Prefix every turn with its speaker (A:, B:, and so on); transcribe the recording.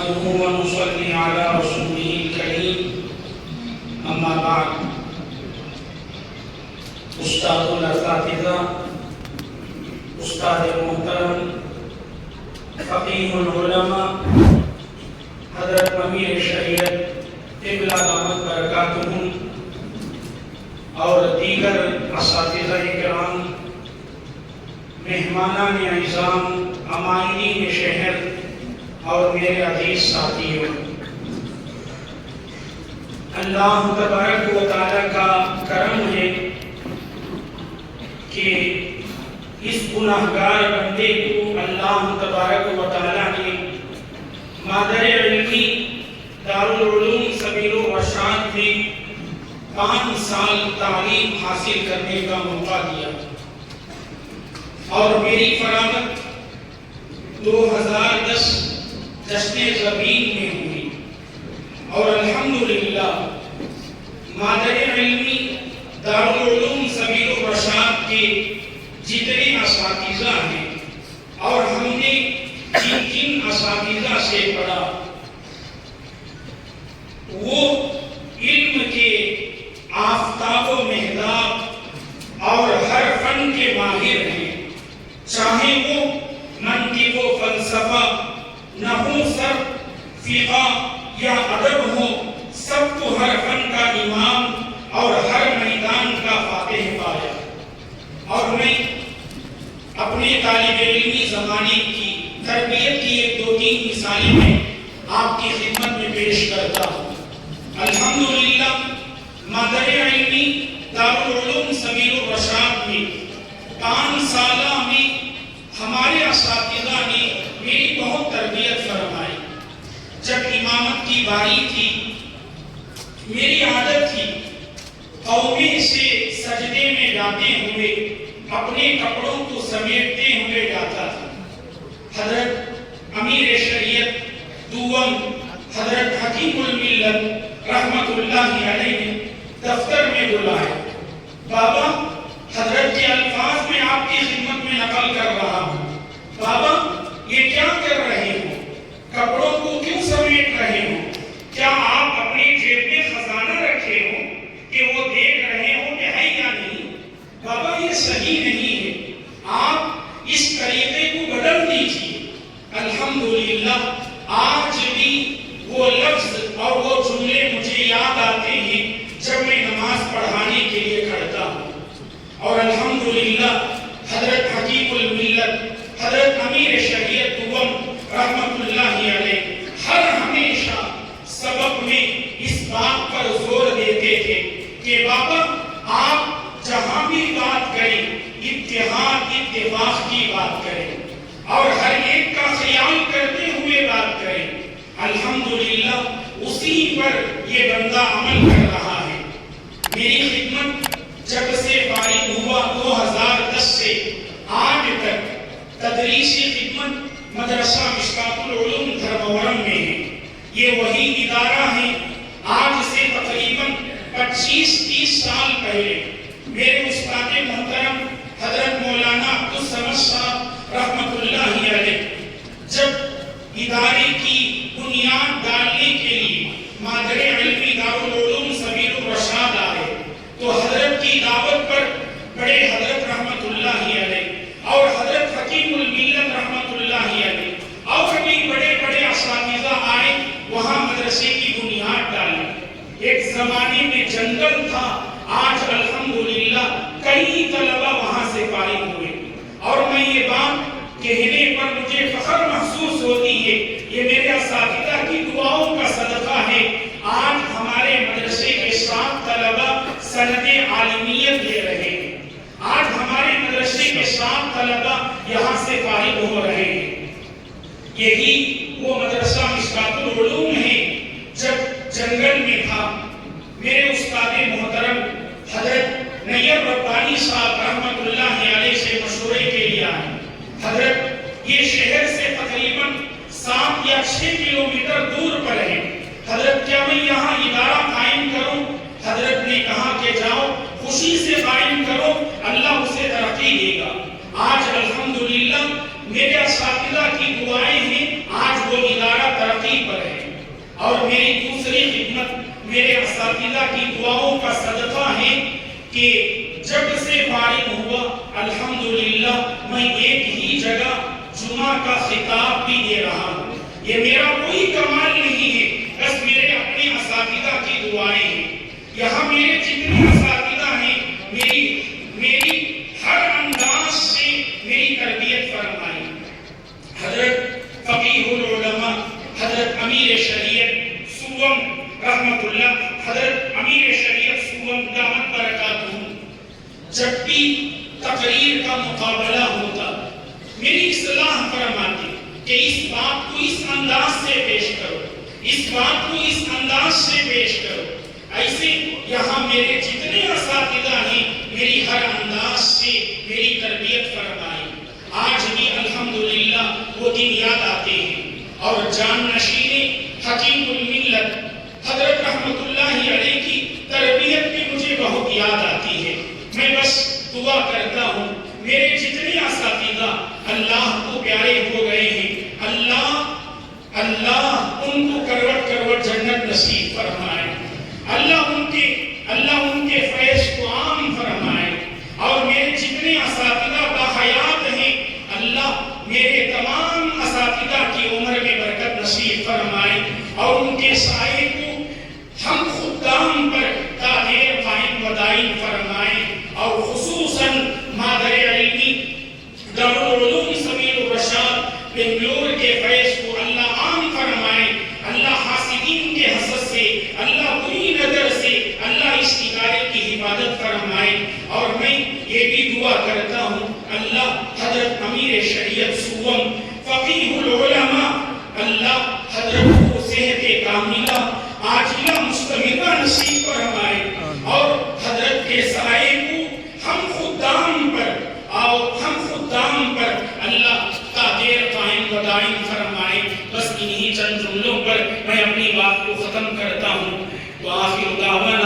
A: نحمده ونصلي على رسوله الكريم اما بعد استاد الاساتذہ استاد محترم فقیہ العلماء حضرت امیر شریعت قبلہ دامت برکاتہم اور دیگر اساتذہ کرام، مہمانان اعظام، امائنین شہر اور میرے عزیز ساتھیوں، اللہ تبارک و تعالیٰ کا کرم ہے کہ اس گناہگار بندے کو اللہ تبارک و تعالیٰ نے مادر علمی دارالعلوم سبیل الرشاد میں 5 سال تعلیم حاصل کرنے کا موقع دیا، اور میری فراغت 2010 جشن زبین میں ہوئی، اور الحمدللہ مادر علمی دارالعلوم سبیل الرشاد کے جتنے اساتذہ ہیں اور ہم نے جن اساتذہ سے پڑھا وہ علم کے آفتاب و مہتاب اور ہر فن کے ماہر ہیں، چاہے وہ منطق و فلسفہ، نحو، صرف، فقہ یا ادب ہو، سب کو ہر فن کا امام اور ہر میدان کا فاتح پایا۔ اور میں اپنے طالب علمی زمانے کی تربیت کی 1-2-3 مثالیں میں آپ کی خدمت میں پیش کرتا ہوں۔ الحمدللہ مادر علمی دارالعلوم سبیل الرشاد میں 5 سالہ میں ہمارے اساتذہ نے میری بہت تربیت فرمائی۔ جب امامت کی باری تھی، میری عادت تھی قومے سے سجدے میں جاتے ہوئے اپنے کپڑوں کو سمیٹتے ہوئے جاتا تھا۔ حضرت امیر شریعت دوم حضرت حکیم الملت رحمت اللہ علیہ دفتر میں بلائے، بابا حضرت کے الفاظ میں آپ کی خدمت میں نقل کر رہا ہوں، بابا یہ کیا کر رہے ہو؟ کپڑوں کو کیوں سمیٹ رہے ہو؟ کیا آپ اپنی جیب میں خزانہ رکھے ہو کہ وہ دیکھ رہے ہو کہ ہے یا نہیں؟ بابا یہ صحیح نہیں ہے، آپ اس طریقے کو بدل دیجیے۔ الحمدللہ آج بھی وہ لفظ اور وہ جملے مجھے یاد آتے ہیں جب میں نماز پڑھانے کے لیے کھڑتا ہوں۔ اور الحمدللہ حضرت حکیم الملت حضرت امیر شریعت دوم رحمت اللہ علیہ ہر ہمیشہ سبق میں اس بات پر زور دیتے تھے کہ بابا آپ جہاں بھی بات کریں اتحاد اتفاق کی بات کریں اور ہر ایک کا خیال کرتے ہوئے بات کریں۔ الحمدللہ اسی پر یہ بندہ عمل کر رہا ہے۔ میری خدمت جب سے فارغ ہوا 2010 سے آج تک تدریسی خدمت مدرسہ مشکات العلوم دھرمورم میں ہے۔ یہ وہی ادارہ ہے آج سے تقریباً 25-30 سال پہلے میرے استاد محترم حضرت مولانا عبدالصمد صاحب رحمت اللہ علیہ جب ادارے کی بنیاد ڈالنے کے لیے مادر علمی دارالعلوم سبیل الرشاد آئے تو حضرت کی دعوت پر بڑے حضرت رحمت اللہ علیہ اور حضرت حکیم الملت رحمت اللہ علیہ اور بھی بڑے بڑے اساتذہ آئے، وہاں مدرسے کی بنیاد ڈالی۔ ایک زمانے میں جنگل تھا، آج الحمدللہ کئی طلبہ وہاں سے فارغ ہوئے، اور میں یہ بات کہنے پر مجھے فخر محسوس ہوتی ہے، یہ میرے اساتذہ کی دعاؤں کا صدقہ ہے۔ آج ہمارے مدرسے کے 7 طلبہ سند عالمیت لے رہے ہیں، آج ہمارے مدرسے کے 7 طلبہ یہاں سے فارغ ہو رہے ہیں۔ یہی وہ مدرسہ مشکات العلوم ہے جب جنگل میں تھا۔ میرے استاد محترم حضرت نیر ربانی صاحب رحمت اللہ علیہ سے مشورے کے لیے آئے، حضرت یہ شہر سے تقریباً 7 یا 6 کلومیٹر دور پر ہے، حضرت کیا میں یہاں ادارہ قائم کروں؟ حضرت نے کہا کہ جاؤ، خوشی سے قائم کرو، اللہ اسے ترقی دے گا۔ آج الحمدللہ میرے اساتذہ کی دعائیں ہیں، آج وہ ادارہ ترقی پر ہے۔ اور میری دوسری خدمت میرے اساتذہ کی دعاؤں کا صدقہ ہے کہ جب سے فارغ ہوا الحمدللہ میں ایک ہی جگہ جمعہ کا خطاب بھی دے رہا ہوں. یہ میرا کوئی کمال نہیں ہے، بس میرے اپنے اساتذہ کی دعائیں ہیں. یہاں میرے جتنے اساتذہ ہیں میری ہر انداز سے میری تربیت فرمائی. حضرت فقیہ العلماء حضرت امیر شریعت سوم رحمت اللہ، حضرت امیر شریعت سوم دامت برکاتہ، جب بھی تقریر کا مقابلہ ہوتا میری اصلاح فرماتے کہ اس بات کو اس انداز سے پیش کرو، اس بات کو اس انداز سے پیش کرو. ایسے یہاں میرے جتنے اساتذہ ہیں میری ہر انداز سے میری تربیت فرمائی. آج بھی الحمدللہ وہ دن یاد آتے ہیں اور جان نشین حکیم الملت حضرت رحمت اللہ علیہ کی تربیت بھی مجھے بہت یاد آتی ہے. میں بس دعا کرتا ہوں میرے جتنے اساتذہ اللہ کو پیارے ہو گئے ہیں، اللہ ان کو کروٹ کروٹ جنت نصیب فرمائے. اللہ ان کے فیض کو عام فرمائے. اور میرے جتنے اساتذہ باحیات ہیں اللہ میرے تمام اساتذہ کی عمر میں برکت نصیب فرمائے اور ان کے سائے کو ہم خدام پر دائر قائم و دائم فرمائے. اور خصوصاً مادر علمی دارالعلوم سبیل الرشاد بنگلور کے فیض کو اللہ عام فرمائے. اللہ حاسدین کے حسد سے، اللہ بری نظر سے اللہ اس ادارے کی حفاظت فرمائے. اور میں یہ بھی دعا کرتا ہوں اللہ حضرت امیر شریعت سوم فقیہ العلماء اللہ حضرت کو صحت کاملہ عاجلہ مستمرہ نصیب فرمائے اور حضرت کے سائے کو ہم خدام پر اللہ قادر قائم و دائم فرمائے. بس انہی چند جملوں پر میں اپنی بات کو ختم کرتا ہوں. وآخر دعوانا